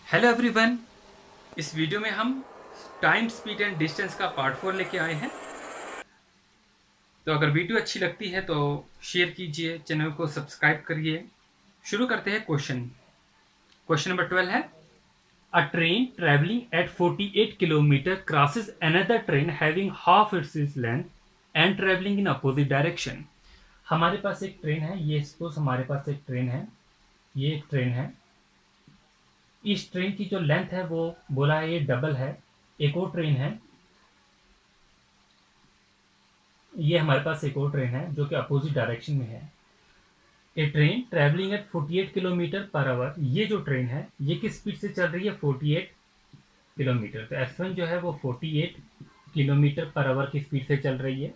Hello everyone. इस video में हम टाइम स्पीड एंड डिस्टेंस का पार्ट 4 लेके आए हैं। तो अगर वीडियो अच्छी लगती है तो शेयर कीजिए, चैनल को सब्सक्राइब करिए। शुरू करते हैं। क्वेश्चन नंबर 12 है, अ train travelling at 48 kilometre crosses another train having half its length and travelling in opposite direction. हमारे पास एक ट्रेन है, ये सपोज हमारे पास एक ट्रेन है, ये एक ट्रेन है। इस ट्रेन की जो लेंथ है वो बोला है ये डबल है। एक और ट्रेन है, ये हमारे पास एक और ट्रेन है जो कि अपोजिट डायरेक्शन में है। A train travelling at 48 kilometre per hour, ये जो ट्रेन है ये किस स्पीड से चल रही है? 48 किलोमीटर। तो S1 जो है वो 48 किलोमीटर पर आवर की स्पीड से चल रही है।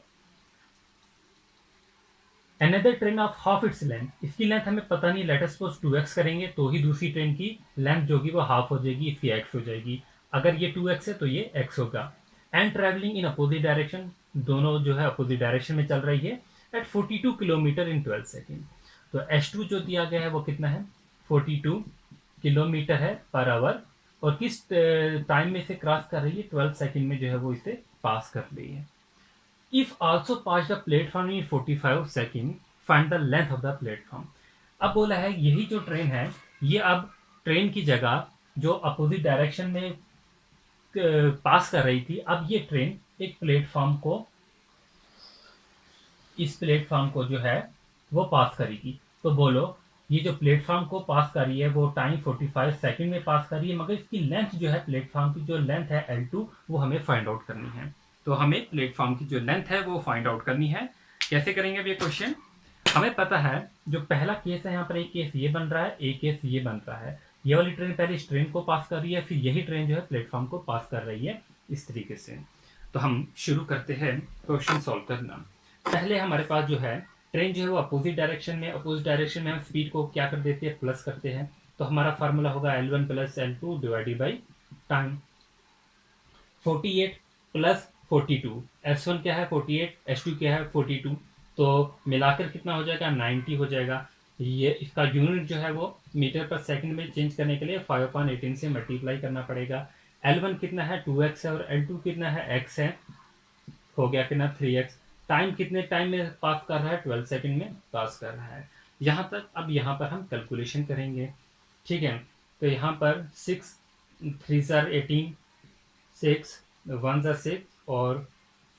Another train of half its length, इसकी लेंथ हमें पता नहीं, लेट अस सपोज 2x करेंगे तो ही दूसरी ट्रेन की लेंथ जो कि वो हाफ हो जाएगी, इसकी x हो जाएगी। अगर ये 2x है तो ये x होगा। And travelling in opposite direction, दोनों जो है अपोजिट डायरेक्शन में चल रही है। At 42 kilometre in 12 second. तो S2 जो दिया गया है वो कितना है? 42 किलोमीटर है पर आवर, और किस टाइम में से क्रॉस कर रही है? 12 सेकेंड में जो है वो इसे पास कर रही है। If also pass the platform in 45 seconds, find the length of the platform। अब बोला है यही जो ट्रेन है, ये अब ट्रेन की जगह जो अपोजिट डायरेक्शन में पास कर रही थी, अब ये ट्रेन एक प्लेटफॉर्म को, इस प्लेटफॉर्म को जो है वो पास करेगी। तो बोलो ये जो प्लेटफॉर्म को पास कर रही है वो टाइम 45 सेकंड में पास कर रही है, मगर इसकी लेंथ जो है, प्लेटफॉर्म की जो लेंथ है L2, वो हमें फाइंड आउट करनी है। तो हमें प्लेटफॉर्म की जो लेंथ है वो फाइंड आउट करनी है। कैसे करेंगे अब ये क्वेश्चन? हमें पता है जो पहला केस है, यहाँ पर एक केस ये बन रहा है, एक केस ये बन रहा है। ये वाली ट्रेन पहले इस ट्रेन को पास कर रही है, फिर यही ट्रेन जो है प्लेटफॉर्म को पास कर रही है, इस तरीके से। तो हम शुरू करते हैं क्वेश्चन सॉल्व करना। पहले हमारे पास जो है ट्रेन जो है वो अपोजिट डायरेक्शन में हम स्पीड को क्या कर देते हैं? प्लस करते हैं। तो हमारा फार्मूला होगा L1 plus L2 divided by time. 48 plus 42, S1 क्या है? 48, S2 क्या है? 42। तो मिलाकर कितना हो जाएगा? 90 हो जाएगा। ये इसका यूनिट जो है वो मीटर पर सेकंड में चेंज करने के लिए 5/18 से मल्टीप्लाई करना पड़ेगा। L1 कितना है? 2x है, और L2 कितना है? x है। हो गया कितना? 3x। टाइम कितने टाइम में पास कर रहा है? 12 सेकंड में पास कर रहा है। यहाँ तक। अब यहाँ पर हम कैलकुलेशन करेंगे, ठीक है। तो यहाँ पर 6 3 ज़ार 18, 6 1 ज़ार 6 और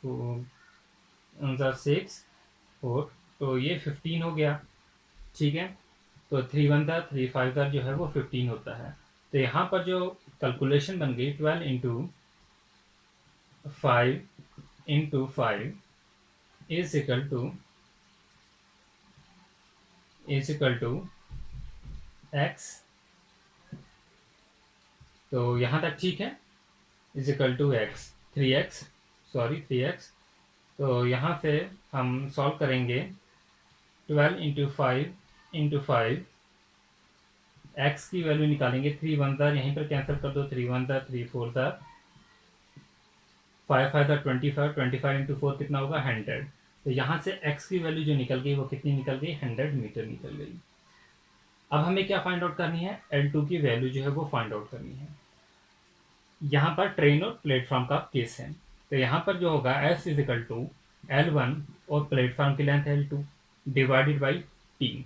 1 ज़ार 6 4, तो ये 15 हो गया, ठीक है। तो 3 1 ज़ार 3 5 ज़ार जो है वो 15 होता है। तो यहाँ पर जो कैलकुलेशन बन गई 12 into 5 into 5 is equal to x। तो यहाँ तक ठीक है। Is equal to x, 3x, sorry 3x। तो यहाँ से हम सॉल्व करेंगे। 12 इंटू 5 एक्स की वैल्यू निकालेंगे। 3 1 ज़ार यहीं पर कैंसिल कर दो, 3 1 ज़ार 3 4 ज़ार 5 5 ज़ार 25, 25 इंटू 4 कितना होगा? 100। तो यहाँ से x की वैल्यू जो निकल गई वो कितनी निकल गई? 100 मीटर निकल गई। अब हमें क्या फाइंड आउट करनी है? L2 की वैल्यू जो है वो फाइंड आउट करनी है। यहाँ पर ट्रेन और प्लेटफॉर्म का केस है, तो यहाँ पर जो होगा S is equal to L1 और प्लेटफॉर्म की length L2 divided by T।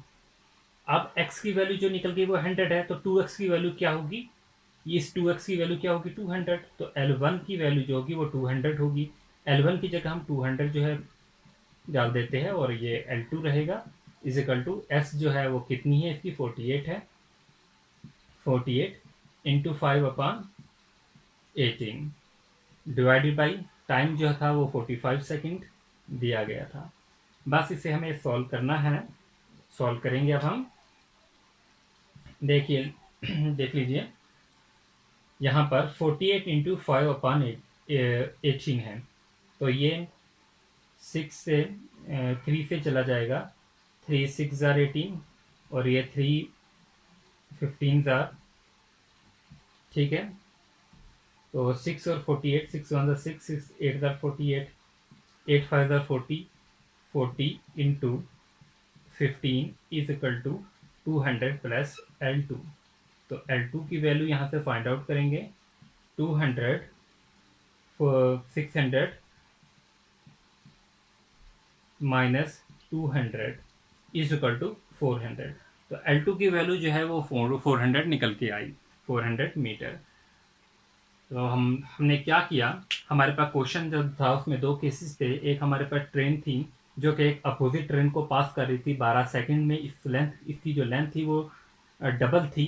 अब x की वैल्यू जो निकल गई वो 100 है, तो 2x की वैल्यू क्या होगी? इस 2x की वैल्यू क्या होगी? 200। तो L1 की वैल्यू जो होगी वो 200 होगी। L1 की जगह हम 200 जो है डाल देते हैं, और ये L2 रहेगा इज इक्वल टू S जो है वो कितनी है इसकी? 48 है। 48 इंटू 5/18 डिवाइडेड बाई टाइम जो था वो 45 सेकंड दिया गया था। बस इसे हमें सॉल्व करना है। सॉल्व करेंगे अब हम। देखिए देख लीजिए, यहाँ पर 48 इंटू 5/18 है, तो ये 6 से 3 से चला जाएगा। 3 6 ज़ार 18, और ये 3 15 ज़ार, ठीक है। तो 6 और 48, 6 1 ज़ार 6, 6 8 ज़ार 48, 8 5 ज़ार 40, 40 into 15 is equal to 200 plus L2। तो L2 की वैल्यू यहाँ से फाइंड आउट करेंगे 200 600 माइनस 200 इज इक्वल टू 400। तो L2 की वैल्यू जो है वो 400 निकल के आई, 400 मीटर। तो हमने क्या किया, हमारे पास क्वेश्चन जो था उसमें दो केसेस थे। एक हमारे पास ट्रेन थी जो कि एक अपोजिट ट्रेन को पास कर रही थी 12 सेकंड में। इसकी जो लेंथ थी वो डबल थी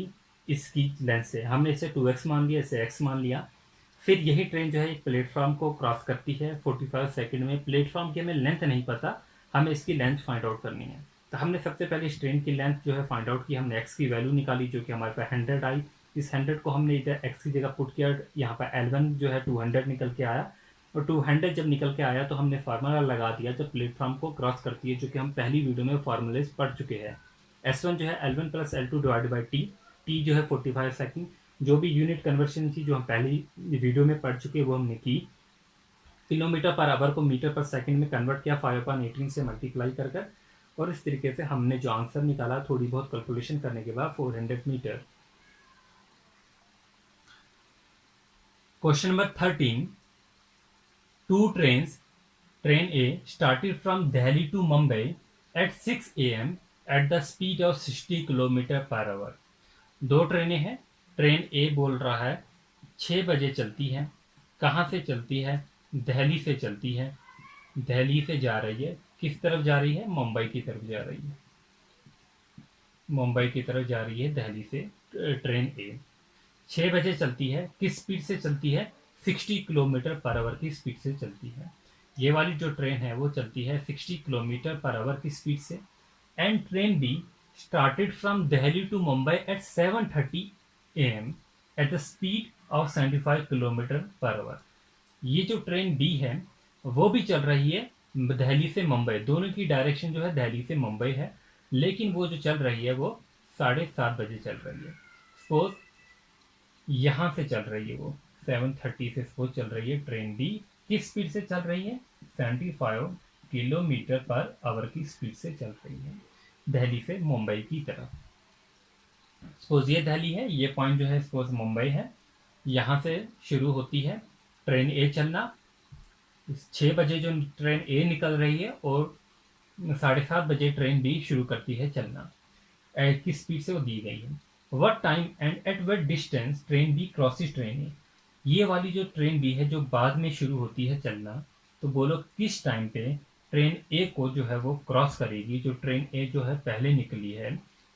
इसकी लेंथ से। हमने इसे 2x मान लिया, इसे x मान लिया। फिर यही ट्रेन जो है एक प्लेटफॉर्म को क्रॉस करती है 45 सेकंड में। प्लेटफॉर्म की हमें लेंथ नहीं पता, हमें इसकी लेंथ फाइंड आउट करनी है। तो हमने सबसे पहले इस ट्रेन की लेंथ जो है फाइंड आउट की। हमने x की वैल्यू निकाली जो कि हमारे पास 100 आई। इस 100 को हमने इधर x की जगह पुट किया, यहाँ पर L1 जो है 200 निकल के आया। और 200 जब निकल के आया तो हमने फार्मूला लगा दिया जब प्लेटफॉर्म को क्रॉस करती है, जो कि हम पहली वीडियो में फार्मूलेज पढ़ चुके हैं। S1 जो है L1 plus L2 divide by T जो है 45 सेकंड। जो भी यूनिट कन्वर्शन थी जो हम पहली वीडियो में पढ़ चुके वो हमने की। किलोमीटर पर आवर को मीटर पर सेकंड में कन्वर्ट किया 5/18 से मल्टीप्लाई कर और इस तरीके से हमने जो आंसर निकाला थोड़ी बहुत कैलकुलेशन करने के बाद 400 metre. Question number 13, two trains, train A started from Delhi to Mumbai at 6 AM at the speed of 60 kilometre per hour. दो ट्रेनें हैं, ट्रेन ए बोल रहा है 6 बजे चलती है। कहाँ से चलती है? दिल्ली से चलती है। दिल्ली से जा रही है, किस तरफ जा रही है? मुंबई की तरफ जा रही है। मुंबई की तरफ जा रही है दिल्ली से ट्रेन ए। 6 बजे चलती है, किस स्पीड से चलती है? 60 किलोमीटर पर आवर की स्पीड से चलती है। ये वाली जो ट्रेन है वो चलती है 60 किलोमीटर पर आवर की स्पीड से। And train B started from Delhi to Mumbai at 7:30 AM at the speed of 75 kilometre per hour. ये जो ट्रेन बी है वो भी चल रही है दिल्ली से मुंबई, दोनों की डायरेक्शन जो है दिल्ली से मुंबई है, लेकिन वो जो चल रही है वो 7:30 बजे चल रही है। सपोज यहाँ से चल रही है वो 7:30 से सपोज चल रही है ट्रेन बी। किस स्पीड से चल रही है? 75 किलोमीटर पर आवर की स्पीड से चल रही है दिल्ली से मुंबई की तरफ। सपोज ये दिल्ली है, ये पॉइंट जो है सपोज मुंबई है। यहाँ से शुरू होती है ट्रेन ए चलना। 6 बजे जो ट्रेन ए निकल रही है और 7:30 बजे ट्रेन बी शुरू करती है चलना। किस स्पीड से वो दी गई है। What time and at what distance train B crosses train A. ये वाली जो ट्रेन बी है जो बाद में शुरू होती है चलना, तो बोलो किस टाइम पे ट्रेन ए को जो है वो क्रॉस करेगी। जो ट्रेन ए जो है पहले निकली है,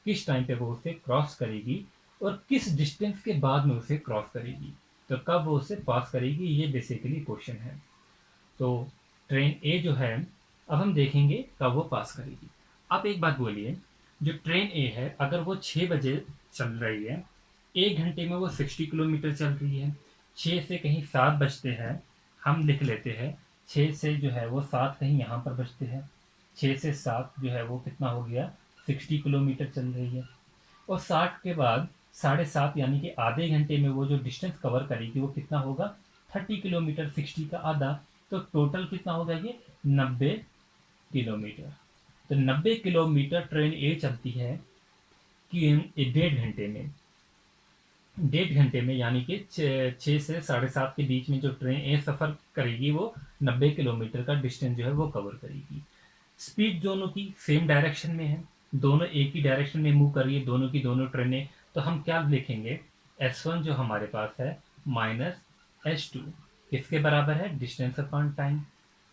किस टाइम पे वो उसे क्रॉस करेगी और किस डिस्टेंस के बाद में उसे क्रॉस करेगी, तो कब वो उसे पास करेगी, ये बेसिकली क्वेश्चन है। तो ट्रेन ए जो है अब हम देखेंगे कब वो पास करेगी। आप एक बात बोलिए, जो ट्रेन ए है अगर वो 6 बजे चल रही है, 1 घंटे में वो 60 किलोमीटर चल रही है। 6 से कहीं 7 बजते हैं, हम लिख लेते हैं 6 से जो है वो 7 कहीं यहाँ पर बजते हैं। 6 से 7 जो है वो कितना हो गया? 60 किलोमीटर चल रही है। और 60 के बाद 7:30 यानी कि आधे घंटे में वो जो डिस्टेंस कवर करेगी वो कितना होगा? 30 किलोमीटर। 60 का आधा, तो टोटल कितना होगा ये? 90 किलोमीटर। तो 90 किलोमीटर ट्रेन ए चलती है कि 1.5 घंटे में। 1.5 घंटे में यानी कि 6 से 7:30 के बीच में जो ट्रेन ए सफ़र करेगी वो 90 किलोमीटर का डिस्टेंस जो है वो कवर करेगी। स्पीड दोनों की सेम डायरेक्शन में है, दोनों एक ही डायरेक्शन में मूव कर रही है दोनों की दोनों ट्रेनें। तो हम क्या लिखेंगे? S1 जो हमारे पास है माइनस S2 किसके बराबर है? Distance upon time.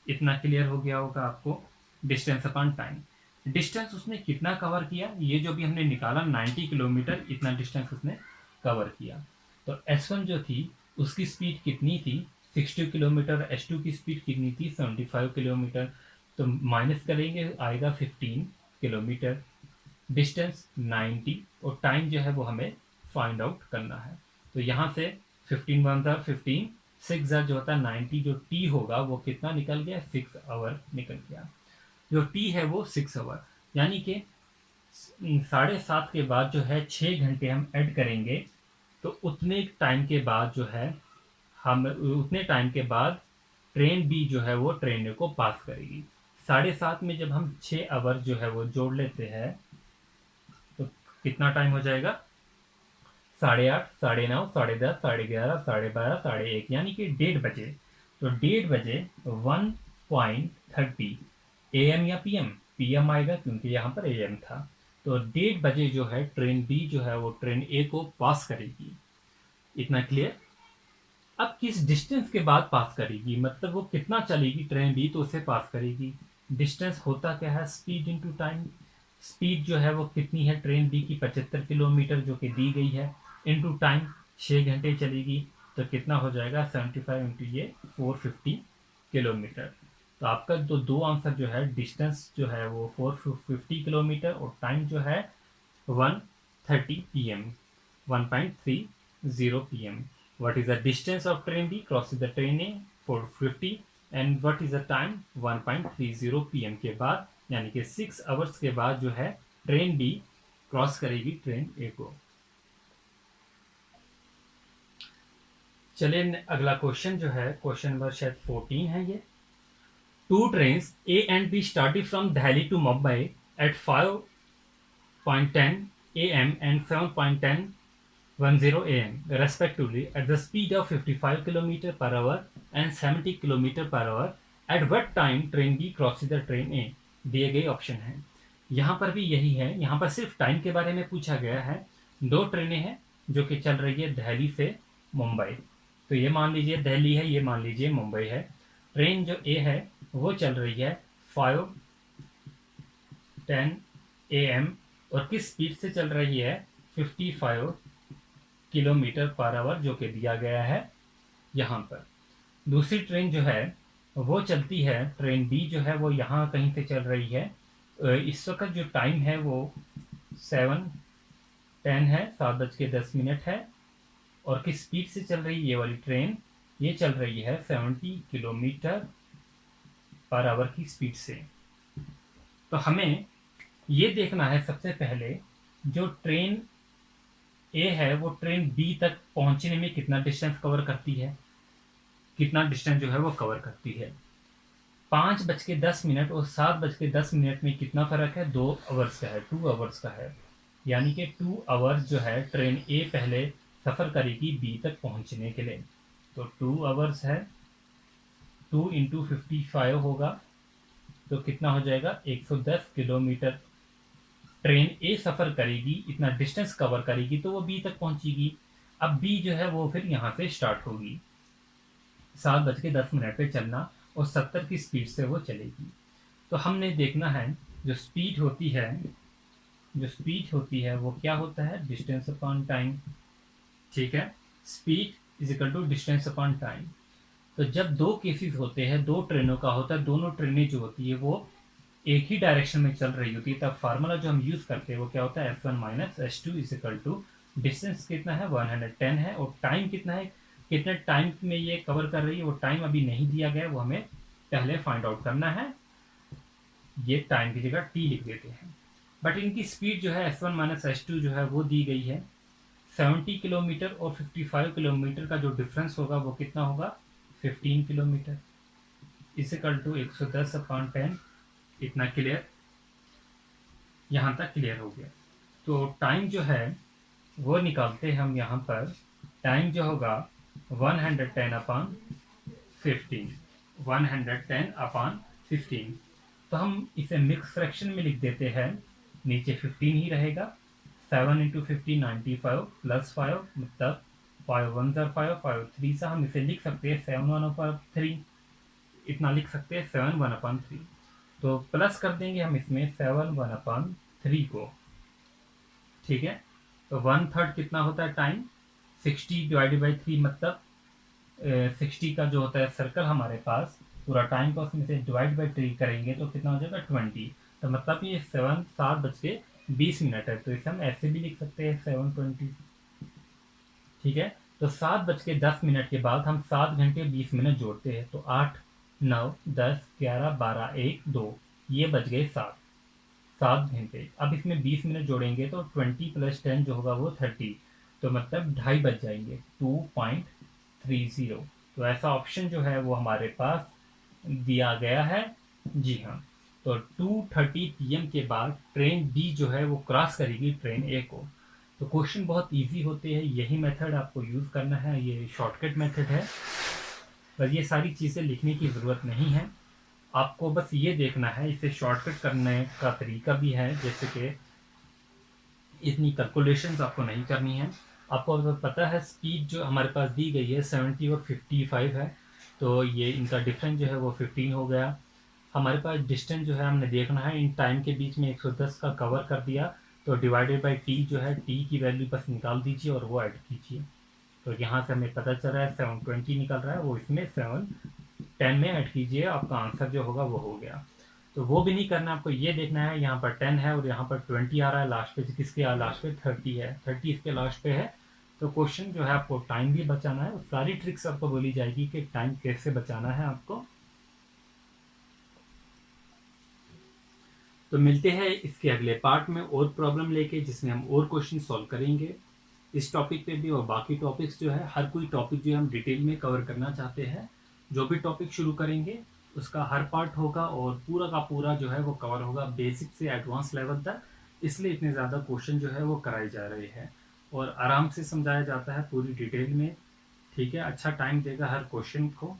इतना क्लियर हो गया होगा आपको, डिस्टेंस अपॉन टाइम। डिस्टेंस उसने कितना कवर किया, ये जो भी हमने निकाला 90 किलोमीटर, इतना डिस्टेंस उसने कवर किया। तो S1 जो थी उसकी स्पीड कितनी थी? 60 किलोमीटर। S2 की स्पीड कितनी थी? 75 किलोमीटर। तो माइनस करेंगे आएगा 15 किलोमीटर। डिस्टेंस 90 और टाइम जो है वो हमें फाइंड आउट करना है। तो यहाँ से 15 वन था 15, 6 जो होता है 90, जो टी होगा वो कितना निकल गया? 6 आवर निकल गया। जो टी है वो 6 आवर, यानी कि 7:30 के बाद जो है 6 घंटे हम ऐड करेंगे, तो उतने टाइम के बाद जो है हम उतने टाइम के बाद ट्रेन बी जो है वो ट्रेन को पास करेगी। 7:30 में जब हम 6 आवर जो है वो जोड़ लेते हैं तो कितना टाइम हो जाएगा? 8:30, 9:30, 10:30, 11:30, 12:30, 1:30, यानी कि 1:30 बजे। तो 1:30 बजे 1:30 AM या PM? PM आएगा क्योंकि यहाँ पर AM था। तो 1:30 बजे जो है ट्रेन बी जो है वो ट्रेन ए को पास करेगी। इतना क्लियर? अब किस डिस्टेंस के बाद पास करेगी, मतलब वो कितना चलेगी ट्रेन बी तो उसे पास करेगी। डिस्टेंस होता क्या है? Speed into time. स्पीड जो है वो कितनी है ट्रेन बी की? 75 किलोमीटर जो कि दी गई है, इंटू टाइम 6 घंटे चलेगी। तो कितना हो जाएगा? 75 इंटू ये 450 किलोमीटर। तो आपका जो दो आंसर जो है, डिस्टेंस जो है वो 450 किलोमीटर और टाइम जो है 1:30 PM, 1.30 PM. What is the distance of train B crosses the train A? 450. And what is the time? 1.30 PM के बाद, यानी कि 6 आवर्स के बाद जो है ट्रेन बी क्रॉस करेगी ट्रेन ए को। चलिए अगला क्वेश्चन जो है, क्वेश्चन नंबर शायद 14 है ये। Two trains A and B started from Delhi to Mumbai at 5:10 AM and 7:10 AM respectively at the speed of 55 km per hour and 70 km per hour. At what time train B crosses the train A? दिए गए option हैं। यहाँ पर भी यही है, यहाँ पर सिर्फ टाइम के बारे में पूछा गया है। दो ट्रेनें हैं जो कि चल रही है दिल्ली से मुंबई। तो ये मान लीजिए दिल्ली है, ये मान लीजिए मुंबई है। ट्रेन जो ए है वो चल रही है 5:10 AM और किस स्पीड से चल रही है? 55 किलोमीटर पर आवर जो कि दिया गया है यहाँ पर। दूसरी ट्रेन जो है वो चलती है, ट्रेन बी जो है वो यहाँ कहीं से चल रही है। इस वक्त जो टाइम है वो 7:10 है, 7:10 है। और किस स्पीड से चल रही है ये वाली ट्रेन? ये चल रही है 70 किलोमीटर पर आवर की स्पीड से। तो हमें ये देखना है सबसे पहले, जो ट्रेन ए है वो ट्रेन बी तक पहुंचने में कितना डिस्टेंस कवर करती है, कितना डिस्टेंस जो है वो कवर करती है। 5:10 और 7:10 में कितना फर्क है? 2 आवर्स का है, 2 आवर्स का है। यानी कि 2 आवर्स जो है ट्रेन ए पहले सफर करेगी बी तक पहुंचने के लिए। तो 2 आवर्स है, 2 इंटू 55 होगा तो कितना हो जाएगा? 110 किलोमीटर ट्रेन ए सफर करेगी, इतना डिस्टेंस कवर करेगी तो वो बी तक पहुंचेगी। अब बी जो है वो फिर यहाँ से स्टार्ट होगी, 7:10 पे चलना और 70 की स्पीड से वो चलेगी। तो हमने देखना है जो स्पीड होती है, जो स्पीड होती है वो क्या होता है? Distance upon time. ठीक है, speed is equal to distance upon time. तो जब दो केसेस होते हैं, दो ट्रेनों का होता है, दोनों ट्रेनें जो होती है वो एक ही डायरेक्शन में चल रही होती है, तब फार्मूला जो हम यूज करते हैं वो क्या होता है? F1 - S2 is equal to distance कितना है? 110 है और टाइम कितना है? कितने टाइम में ये कवर कर रही है वो टाइम अभी नहीं दिया गया है, वो हमें पहले फाइंड आउट करना है। ये टाइम की जगह t लिख देते हैं। बट इनकी स्पीड जो है F1 - S2 जो है वो दी गई है 70 किलोमीटर और 55 किलोमीटर का जो डिफरेंस होगा वो कितना होगा? 15 किलोमीटर इज इक्वल टू 110/10। इतना क्लियर? यहाँ तक क्लियर हो गया। तो टाइम जो है वो निकालते हैं हम यहाँ पर। टाइम जो होगा 110/15, 110/15। तो हम इसे मिक्स फ्रैक्शन में लिख देते हैं, नीचे 15 ही रहेगा। 7 इंटू 15 95 प्लस 5 मतलब 5 1 5 5 3 सा हम इसे लिख सकते हैं 7 1/3। इतना लिख सकते हैं 7 1/3। तो प्लस कर देंगे हम इसमें 7 1/3 को। ठीक है, तो 1/3 कितना होता है टाइम? 60 डिवाइडेड बाई 3 मतलब 60 का जो होता है सर्कल हमारे पास पूरा टाइम का, उसमें से डिवाइड बाई 3 करेंगे तो कितना हो जाएगा? 20। तो मतलब ये 7:20 है। तो इसे हम ऐसे भी लिख सकते हैं 7:20। ठीक है, तो 7:10 के बाद हम 7 घंटे 20 मिनट जोड़ते हैं तो 8 9 10 11 12 1 2 ये बच गए 7 घंटे। अब इसमें 20 मिनट जोड़ेंगे तो 20 + 10 जो होगा वो 30, तो मतलब 2.5 बच जाएंगे, 2.30। तो ऐसा ऑप्शन जो है वो हमारे पास दिया गया है। जी हाँ, तो 2:30 PM के बाद ट्रेन बी जो है वो क्रॉस करेगी ट्रेन ए को। तो क्वेश्चन बहुत इजी होते हैं, यही मेथड आपको यूज़ करना है, ये शॉर्टकट मेथड है। बस ये सारी चीज़ें लिखने की ज़रूरत नहीं है, आपको बस ये देखना है, इसे शॉर्टकट करने का तरीका भी है, जैसे कि इतनी कैलकुलेशंस आपको नहीं करनी है। आपको अगर पता है स्पीड जो हमारे पास दी गई है 70 और 55 है, तो ये इनका डिफरेंस जो है वो 15 हो गया। हमारे पास डिस्टेंस जो है हमने देखना है, इन टाइम के बीच में 110 का कवर कर दिया, तो डिवाइडेड बाई टी जो है, टी की वैल्यू बस निकाल दीजिए और वो ऐड कीजिए। तो यहाँ से हमें पता चल रहा है 720 निकल रहा है, वो इसमें 710 में ऐड कीजिए, आपका आंसर जो होगा वो हो गया। तो वो भी नहीं करना, आपको ये देखना है यहाँ पर 10 है और यहाँ पर 20 आ रहा है लास्ट पे, किसके लास्ट पे 30 है, 30 इसके लास्ट पे है। तो क्वेश्चन जो है आपको टाइम भी बचाना है, सारी ट्रिक्स आपको बोली जाएगी कि टाइम कैसे बचाना है आपको। तो मिलते हैं इसके अगले पार्ट में और प्रॉब्लम लेके, जिसमें हम और क्वेश्चन सॉल्व करेंगे इस टॉपिक पे भी, और बाकी टॉपिक्स जो है, हर कोई टॉपिक जो हम डिटेल में कवर करना चाहते हैं, जो भी टॉपिक शुरू करेंगे उसका हर पार्ट होगा और पूरा का पूरा जो है वो कवर होगा, बेसिक से एडवांस लेवल तक। इसलिए इतने ज़्यादा क्वेश्चन जो है वो कराए जा रहे हैं और आराम से समझाया जाता है पूरी डिटेल में। ठीक है, अच्छा टाइम देगा हर क्वेश्चन को।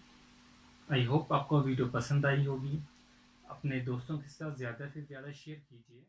आई होप आपको वीडियो पसंद आई होगी, अपने दोस्तों के साथ ज़्यादा से ज़्यादा शेयर कीजिए।